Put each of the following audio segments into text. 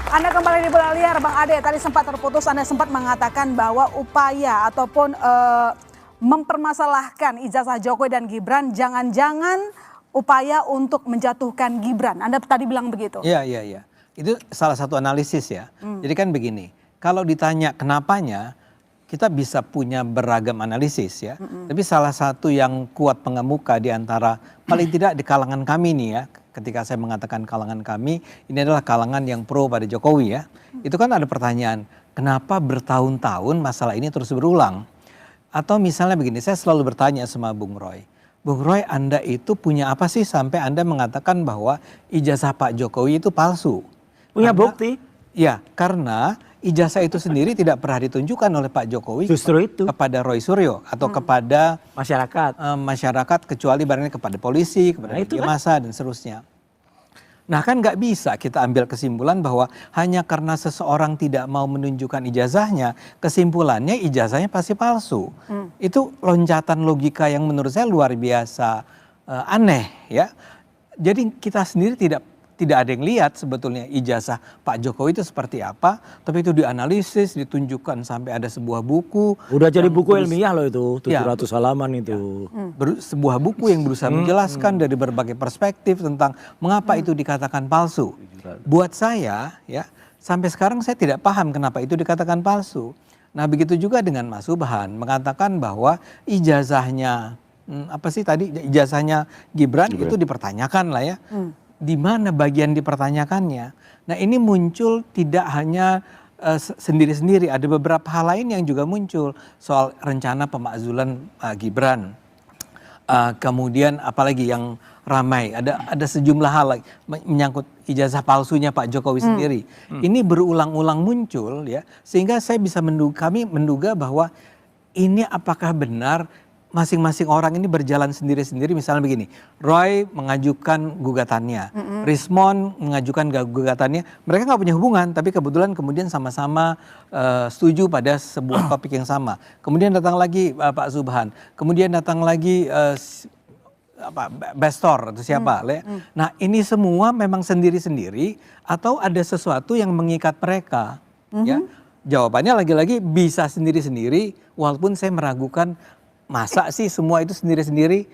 Anda kembali di Bola Liar, Bang Ade. Tadi sempat terputus, Anda sempat mengatakan bahwa upaya ataupun mempermasalahkan ijazah Jokowi dan Gibran, jangan-jangan upaya untuk menjatuhkan Gibran. Anda tadi bilang begitu. Iya. Itu salah satu analisis ya. Jadi kan begini, kalau ditanya kenapanya, kita bisa punya beragam analisis ya. Tapi salah satu yang kuat pengemuka di antara paling tidak di kalangan kami nih ya. Ketika saya mengatakan kalangan kami, ini adalah kalangan yang pro pada Jokowi ya. Itu kan ada pertanyaan, kenapa bertahun-tahun masalah ini terus berulang? Atau misalnya begini, saya selalu bertanya sama Bung Roy. Bung Roy, Anda itu punya apa sih sampai Anda mengatakan bahwa ijazah Pak Jokowi itu palsu? Punya bukti? Ya, karena ijazah itu sendiri tidak pernah ditunjukkan oleh Pak Jokowi Justru itu kepada Roy Suryo atau kepada masyarakat kecuali barangnya kepada polisi, kepada media massa dan seterusnya. Nah kan nggak bisa kita ambil kesimpulan bahwa hanya karena seseorang tidak mau menunjukkan ijazahnya, kesimpulannya ijazahnya pasti palsu. Itu loncatan logika yang menurut saya luar biasa aneh ya. Jadi kita sendiri tidak ada yang lihat sebetulnya ijazah Pak Jokowi itu seperti apa, tapi itu dianalisis, ditunjukkan sampai ada sebuah buku. Udah jadi buku ilmiah loh itu, 700 halaman itu. Sebuah buku yang berusaha menjelaskan dari berbagai perspektif tentang mengapa itu dikatakan palsu. Buat saya ya, sampai sekarang saya tidak paham kenapa itu dikatakan palsu. Nah begitu juga dengan Mas Subhan mengatakan bahwa ijazahnya, ijazahnya Gibran itu dipertanyakan lah ya. Di mana bagian dipertanyakannya. Nah ini muncul tidak hanya sendiri-sendiri, ada beberapa hal lain yang juga muncul soal rencana pemakzulan Gibran. Kemudian apalagi yang ramai, ada sejumlah hal menyangkut ijazah palsunya Pak Jokowi sendiri. Ini berulang-ulang muncul ya, sehingga saya bisa kami menduga bahwa ini apakah benar masing-masing orang ini berjalan sendiri-sendiri. Misalnya begini, Roy mengajukan gugatannya, Rismon mengajukan gugatannya, mereka nggak punya hubungan, tapi kebetulan kemudian sama-sama setuju pada sebuah topik yang sama. Kemudian datang lagi Pak Subhan, kemudian datang lagi Bestor atau siapa. Nah ini semua memang sendiri-sendiri atau ada sesuatu yang mengikat mereka. Ya, jawabannya lagi-lagi bisa sendiri-sendiri, walaupun saya meragukan masa sih semua itu sendiri-sendiri.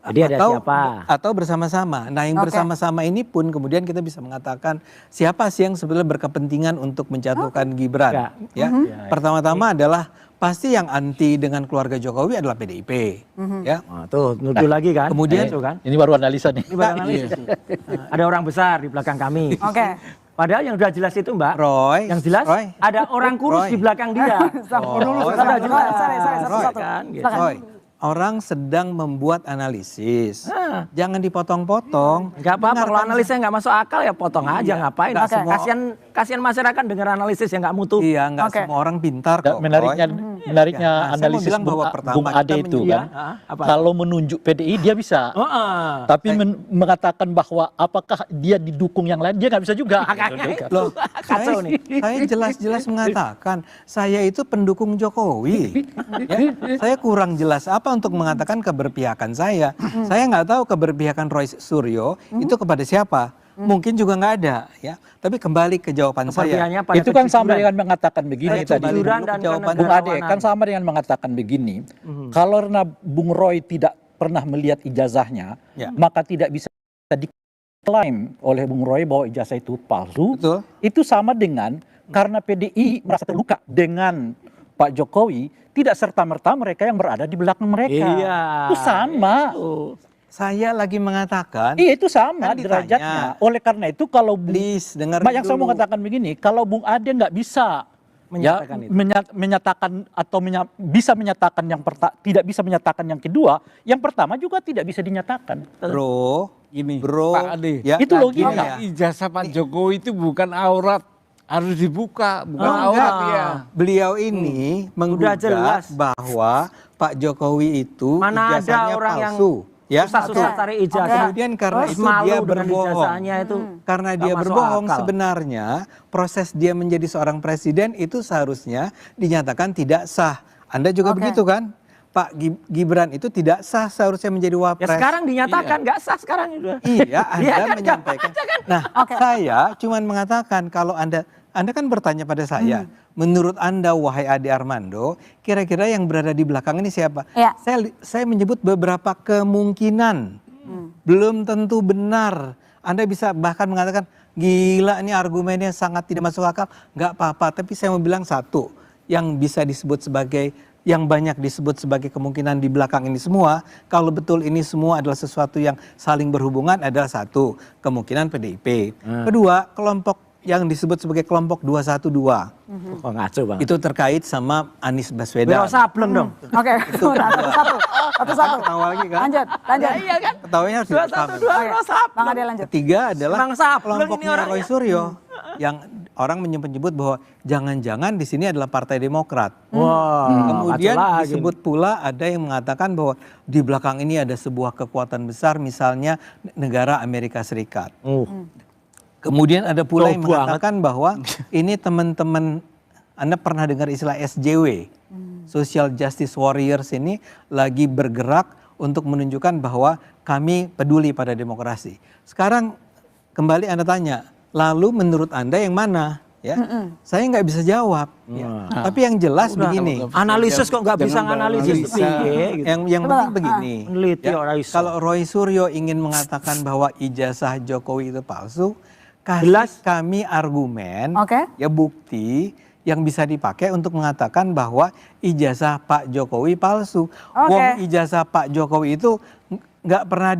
Jadi ada siapa? Atau bersama-sama. Nah yang bersama-sama ini pun kemudian kita bisa mengatakan siapa sih yang sebenarnya berkepentingan untuk menjatuhkan Gibran. Ya. Pertama-tama adalah pasti yang anti dengan keluarga Jokowi adalah PDIP. Ya. Nah, tuh nuduh lagi kan. Kemudian ini baru analisa nih. Ini baru analisa. Ada orang besar di belakang kami. Padahal yang udah jelas itu Mbak, Roy, yang jelas ada orang kurus di belakang dia. Roy, orang sedang membuat analisis, jangan dipotong-potong. Gak apa-apa, kalau analisisnya nggak masuk akal ya potong aja, ngapain? Kasian masyarakat dengar analisis yang nggak mutu. Iya, nggak semua orang pintar kok. Menariknya analisis Bung Ade itu kan, kalau menunjuk PDI dia bisa, tapi mengatakan bahwa apakah dia didukung yang lain dia nggak bisa juga. Loh, saya jelas-jelas mengatakan saya itu pendukung Jokowi. Saya kurang jelas apa untuk mengatakan keberpihakan saya. Saya nggak tahu keberpihakan Roy Suryo itu kepada siapa. Mungkin juga nggak ada ya. Tapi kembali ke jawaban saya. Itu kan sama dengan mengatakan begini tadi. Bung Ade kan sama dengan mengatakan begini. Kalau Bung Roy tidak pernah melihat ijazahnya, maka tidak bisa diklaim oleh Bung Roy bahwa ijazah itu palsu. Betul. Itu sama dengan karena PDI merasa terluka dengan Pak Jokowi, tidak serta-merta mereka yang berada di belakang mereka. Itu sama. Saya lagi mengatakan. Iya itu sama derajatnya. Oleh karena itu kalau yang saya mau mengatakan begini, kalau Bung Ade nggak bisa menyatakan atau bisa menyatakan yang tidak bisa menyatakan yang kedua, yang pertama juga tidak bisa dinyatakan. Bro, Pak Ade, itu logika. Ijazah Pak Jokowi itu bukan aurat. Harus dibuka, bukan aurat ya. Beliau ini menggugat bahwa Pak Jokowi itu ijazahnya palsu. Ya, susah cari ijazah. Kemudian karena itu dia berbohong. Karena dia berbohong sebenarnya proses dia menjadi seorang presiden itu seharusnya dinyatakan tidak sah. Anda juga begitu kan? Pak Gibran itu tidak sah seharusnya menjadi Ya wapres. sekarang dinyatakan nggak sah sekarang itu. Iya, Anda Iya kan, menyampaikan. Nah, Oke. saya cuman mengatakan kalau Anda kan bertanya pada saya, menurut Anda wahai Ade Armando, kira-kira yang berada di belakang ini siapa? Ya. Saya menyebut beberapa kemungkinan. Belum tentu benar. Anda bisa bahkan mengatakan, gila ini argumennya sangat tidak masuk akal. Nggak apa-apa, tapi saya mau bilang satu yang bisa disebut sebagai yang banyak disebut sebagai kemungkinan di belakang ini semua, kalau betul ini semua adalah sesuatu yang saling berhubungan adalah satu, kemungkinan PDIP. Kedua, kelompok yang disebut sebagai kelompok 212. Kok ngaco banget. Itu terkait sama Anies Baswedan. Wiro Sableng dong. Oke, satu-satu. Ketawa lagi kan? Lanjut. Iya kan? Ketawanya harus dipahami. 212 Oke, Wiro Sableng. Bang Ade lanjut. Ketiga adalah Emang Sableng ini kelompoknya orangnya. Roy Suryo yang orang menyebut bahwa jangan-jangan di sini adalah Partai Demokrat. Wah, Kemudian kacau lagi. disebut pula ada yang mengatakan bahwa di belakang ini ada sebuah kekuatan besar, misalnya negara Amerika Serikat. Kemudian ada pula yang Jauh banget. mengatakan bahwa ini teman-teman, Anda pernah dengar istilah SJW, Social Justice Warriors ini lagi bergerak untuk menunjukkan bahwa kami peduli pada demokrasi. Sekarang kembali Anda tanya, lalu menurut Anda yang mana? Ya, saya nggak bisa jawab. Ya. Tapi yang jelas begini. Analisis kok nggak bisa Jangan nganalisis. beranalisa. Piye gitu. Yang penting begini. Meneliti orang iso. Kalau Roy Suryo ingin mengatakan bahwa ijazah Jokowi itu palsu, Jelas. kasih kami argumen, Oke. ya bukti yang bisa dipakai untuk mengatakan bahwa ijazah Pak Jokowi palsu. Oke. Wong ijazah Pak Jokowi itu nggak pernah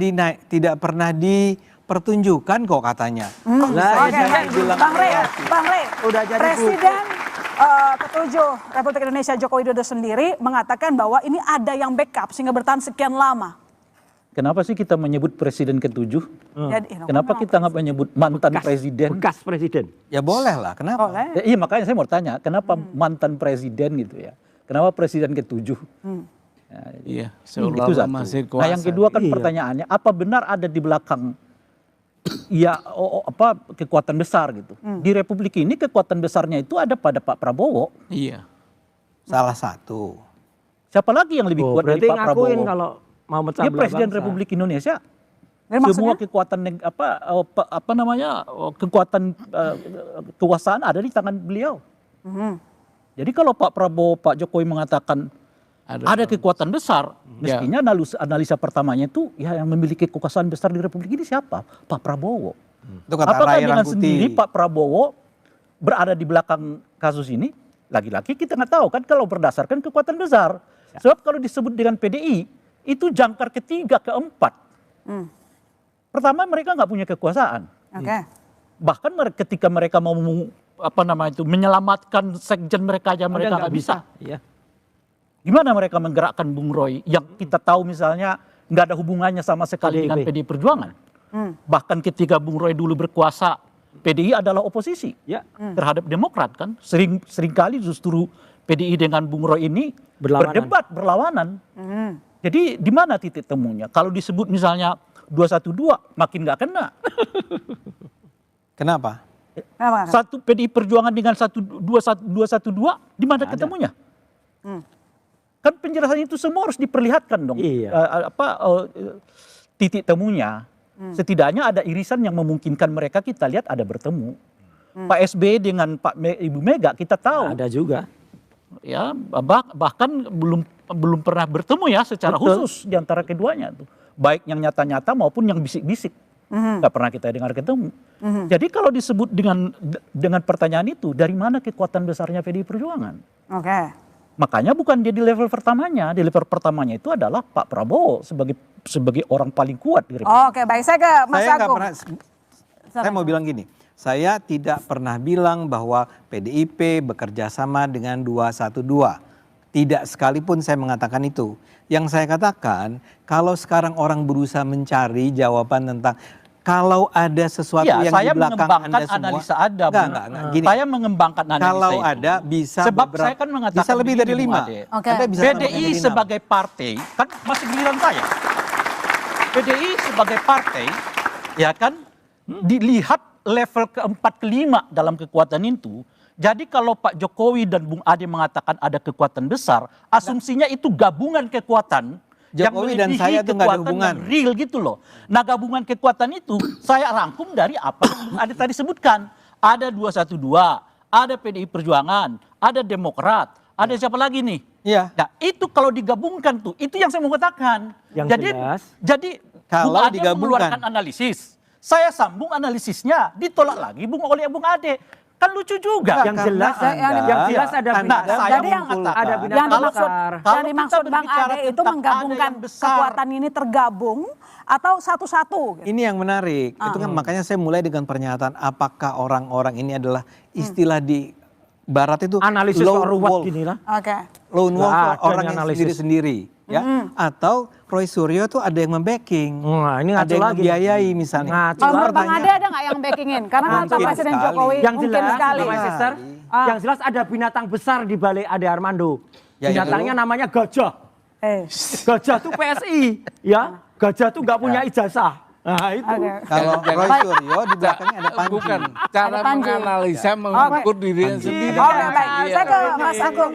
tidak pernah dipertunjukkan kok katanya. Lah, Oke, saya bilang Bang Rey, kreatif. Bang Rey, Udah jadi Presiden ketujuh Republik Indonesia Joko Widodo sendiri mengatakan bahwa ini ada yang backup sehingga bertahan sekian lama. Kenapa sih kita menyebut presiden ke-7? Jadi, Kenapa kita nggak menyebut mantan presiden? Bekas presiden. Ya boleh lah, kenapa? boleh? Iya makanya saya mau tanya, kenapa mantan presiden gitu ya? Kenapa presiden ke-7? Iya, Itu seolah-olah satu. masih Nah yang kuasa. kedua kan Iya. pertanyaannya, apa benar ada di belakang ya kekuatan besar gitu? Di Republik ini kekuatan besarnya itu ada pada Pak Prabowo. Iya. Salah satu. Siapa lagi yang lebih kuat dari Berarti Pak Prabowo? ngakuin kalau mau mecah Dia belah presiden bangsa. Republik Indonesia. Jadi Semua maksudnya? kekuatan kekuatan kekuasaan ada di tangan beliau. Jadi kalau Pak Prabowo, Pak Jokowi mengatakan ada kekuatan besar, mestinya analisa pertamanya itu ya yang memiliki kekuasaan besar di Republik ini siapa? Pak Prabowo. Itu kata Apakah Ray dengan Rangkuti. sendiri Pak Prabowo berada di belakang kasus ini? Lagi-lagi kita nggak tahu kan kalau berdasarkan kekuatan besar. Sebab kalau disebut dengan PDI itu jangkar ketiga keempat. Pertama mereka nggak punya kekuasaan. Oke. Bahkan ketika mereka mau menyelamatkan sekjen mereka aja mereka nggak bisa. Iya. Gimana mereka menggerakkan Bung Roy yang kita tahu misalnya nggak ada hubungannya sama sekali dengan PDI Perjuangan. Bahkan ketika Bung Roy dulu berkuasa, PDI adalah oposisi Ya. terhadap Demokrat kan. Seringkali justru PDI dengan Bung Roy ini Berlawanan. berlawanan. Jadi di mana titik temunya? Kalau disebut misalnya 212 makin nggak kena. Kenapa? Kenapa? Satu PDI Perjuangan dengan 212 di mana ketemunya? Kan penjelasan itu semua harus diperlihatkan dong. Iya. Titik temunya. Setidaknya ada irisan yang memungkinkan mereka kita lihat ada bertemu. Pak SBY dengan Ibu Mega kita tahu. Ada juga. Ya bahkan belum pernah bertemu ya secara Betul. khusus di antara keduanya tuh. Baik yang nyata-nyata maupun yang bisik-bisik. Nggak pernah kita dengar ketemu. Jadi kalau disebut dengan pertanyaan itu, dari mana kekuatan besarnya PDI Perjuangan? Oke. Makanya bukan dia di level pertamanya. Di level pertamanya itu adalah Pak Prabowo sebagai orang paling kuat di Republik. Oke, baik. Saya ke Mas Saya nggak Agung. pernah. Saya mau bilang gini, saya tidak pernah bilang bahwa PDIP bekerja sama dengan 212. Tidak sekalipun saya mengatakan itu. Yang saya katakan, kalau sekarang orang berusaha mencari jawaban tentang kalau ada sesuatu Ya, yang saya di belakang mengembangkan Anda semua. analisa Anda. Enggak, gini. Saya mengembangkan analisa Kalau itu. ada bisa Sebab beberapa- saya kan mengatakan bisa lebih dari begini, Bung 5. Ade. Oke. Anda bisa sampai PDI dari 6. sebagai partai, kan masih giliran saya. PDI sebagai partai, ya kan, dilihat level keempat kelima dalam kekuatan itu, Jadi kalau Pak Jokowi dan Bung Ade mengatakan ada kekuatan besar, asumsinya itu gabungan kekuatan yang Jokowi dan melebihi saya itu nggak ada kekuatan hubungan. yang real gitu loh. Nah gabungan kekuatan itu saya rangkum dari apa yang Bung Ade tadi sebutkan. Ada 212, ada PDI Perjuangan, ada Demokrat, ada siapa lagi nih? Iya. Nah itu kalau digabungkan tuh, itu yang saya mau katakan. Yang Jadi, jelas, jadi kalau Bung Ade digabungkan. mengeluarkan analisis, saya sambung analisisnya, ditolak lagi oleh Bung Ade. Kan lucu juga. yang jelas, yang jelas ada Nah, saya Jadi yang mengatakan, ada yang binatang dimaksud besar. Kalau yang dimaksud kita Bang berbicara Ade itu tentang ada menggabungkan yang besar. kekuatan ini tergabung atau satu-satu gitu. Ini yang menarik. Itu kan makanya saya mulai dengan pernyataan apakah orang-orang ini adalah istilah di barat itu analisis lone ruwet wolf. gini lah. Oke. Lone wolf Nggak tuh ada orang nih yang analisis. sendiri-sendiri, ya. Atau Roy Suryo tuh ada yang membacking. Wah, ini ngaco ada yang lagi. membiayai misalnya. Ngaco. Kalau menurut Bang Artinya- Ade ada nggak yang backingin? Karena kata Mungkin Presiden sekali. Jokowi Yang mungkin jelas, sekali. My sister, yang jelas ada binatang besar di balik Ade Armando. Ya, Binatangnya itu. namanya gajah. Eh, Gajah tuh PSI, ya. Gajah tuh nggak punya ijazah. Nah itu. oke. Kalau Jangan- Roy Suryo di belakangnya ada Panji. Bukan cara Ada Panji. menganalisa mengukur dirinya sendiri. Oke, baik. Iya. Saya ke Mas Agung.